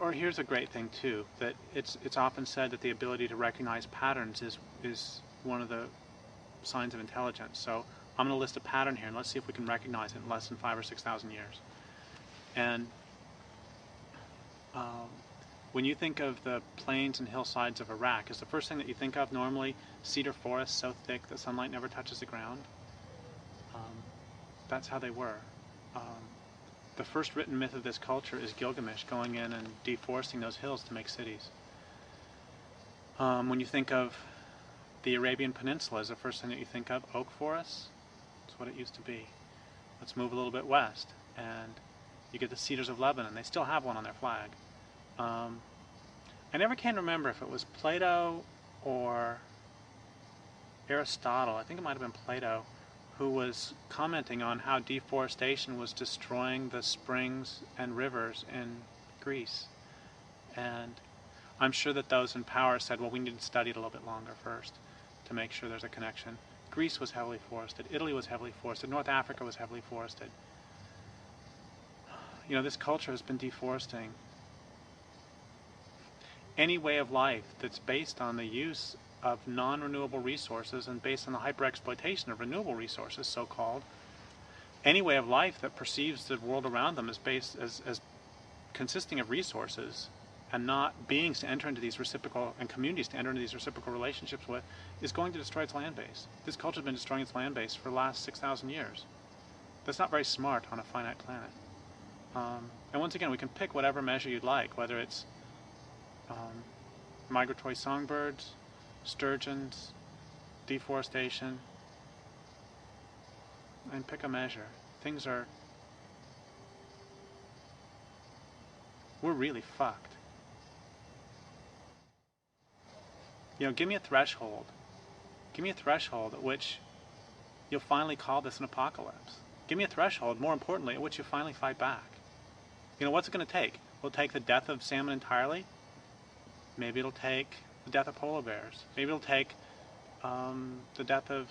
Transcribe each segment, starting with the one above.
or here's a great thing too, that it's often said that the ability to recognize patterns is one of the signs of intelligence. So I'm going to list a pattern here, and let's see if we can recognize it in less than 5,000 or 6,000 years. And when you think of the plains and hillsides of Iraq, is the first thing that you think of normally cedar forests so thick that sunlight never touches the ground? That's how they were. The first written myth of this culture is Gilgamesh going in and deforesting those hills to make cities. When you think of the Arabian Peninsula, is the first thing that you think of oak forests? That's what it used to be. Let's move a little bit west, and you get the cedars of Lebanon. They still have one on their flag. I never can remember if it was Plato or Aristotle, I think it might have been Plato, who was commenting on how deforestation was destroying the springs and rivers in Greece. And I'm sure that those in power said, well, we need to study it a little bit longer first to make sure there's a connection. Greece was heavily forested, Italy was heavily forested, North Africa was heavily forested. You know, this culture has been deforesting any way of life that's based on the use of non-renewable resources and based on the hyper-exploitation of renewable resources, so-called. Any way of life that perceives the world around them as consisting of resources and not beings to enter into these reciprocal, and communities to enter into these reciprocal relationships with, is going to destroy its land base. This culture has been destroying its land base for the last 6,000 years. That's not very smart on a finite planet. And once again, we can pick whatever measure you'd like, whether it's migratory songbirds, sturgeons, deforestation, and pick a measure. Things are... we're really fucked. You know, give me a threshold. Give me a threshold at which you'll finally call this an apocalypse. Give me a threshold, more importantly, at which you finally fight back. You know, what's it going to take? Will it take the death of salmon entirely? Maybe it'll take the death of polar bears. Maybe it'll take the death of,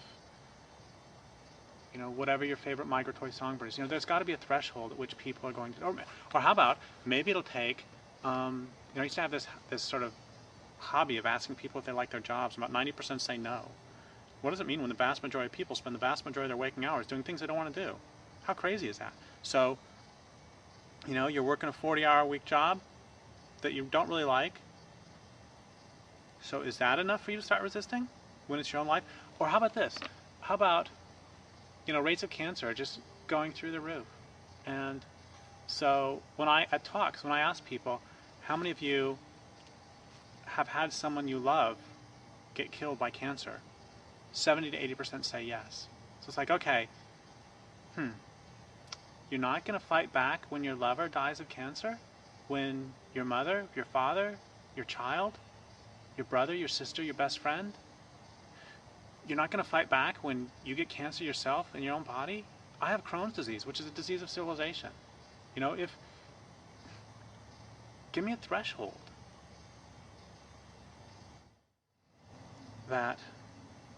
you know, whatever your favorite migratory songbird is. You know, there's got to be a threshold at which people are going to... Or how about, maybe it'll take... you know, I used to have this sort of hobby of asking people if they like their jobs. About 90% say no. What does it mean when the vast majority of people spend the vast majority of their waking hours doing things they don't want to do? How crazy is that? So, you know, you're working a 40-hour-a-week job that you don't really like. So is that enough for you to start resisting when it's your own life? Or how about this? How about, you know, rates of cancer are just going through the roof? And so at talks, when I ask people, how many of you have had someone you love get killed by cancer? 70 to 80% say yes. So it's like, okay, you're not going to fight back when your lover dies of cancer? When your mother, your father, your child, your brother, your sister, your best friend? You're not going to fight back when you get cancer yourself in your own body? I have Crohn's disease, which is a disease of civilization. You know, give me a threshold. That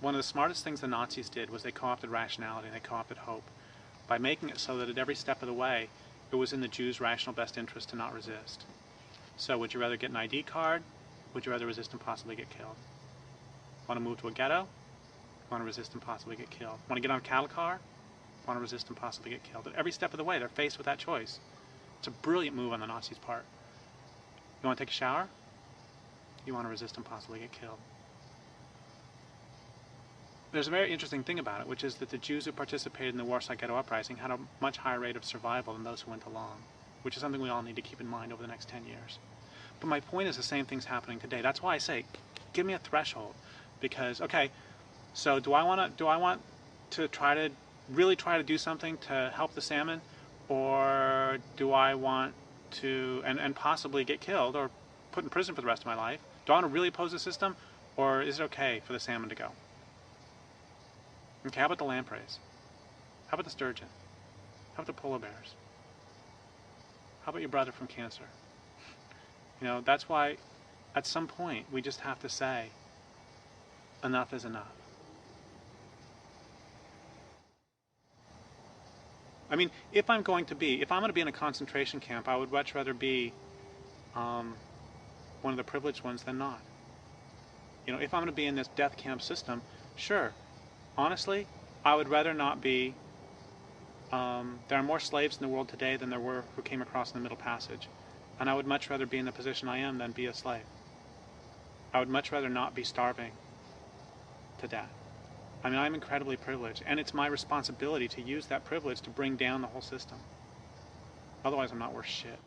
one of the smartest things the Nazis did was they co-opted rationality and they co-opted hope by making it so that at every step of the way it was in the Jews' rational best interest to not resist. So would you rather get an ID card? Would you rather resist and possibly get killed? Want to move to a ghetto? Want to resist and possibly get killed? Want to get on a cattle car? Want to resist and possibly get killed? At every step of the way they're faced with that choice. It's a brilliant move on the Nazis' part. You want to take a shower? You want to resist and possibly get killed. There's a very interesting thing about it, which is that the Jews who participated in the Warsaw Ghetto Uprising had a much higher rate of survival than those who went along, which is something we all need to keep in mind over the next 10 years. But my point is the same thing's happening today. That's why I say, give me a threshold. Because, okay, so do I want to really try to do something to help the salmon? Or do I want to, and possibly get killed or put in prison for the rest of my life? Do I want to really oppose the system? Or is it okay for the salmon to go? Okay, how about the lampreys? How about the sturgeon? How about the polar bears? How about your brother from cancer? You know, that's why at some point we just have to say, enough is enough. I mean, if I'm going to be in a concentration camp, I would much rather be one of the privileged ones than not. You know, if I'm going to be in this death camp system, sure, honestly, I would rather not be. There are more slaves in the world today than there were who came across in the Middle Passage, and I would much rather be in the position I am than be a slave. I would much rather not be starving to death. I mean, I'm incredibly privileged, and it's my responsibility to use that privilege to bring down the whole system. Otherwise, I'm not worth shit.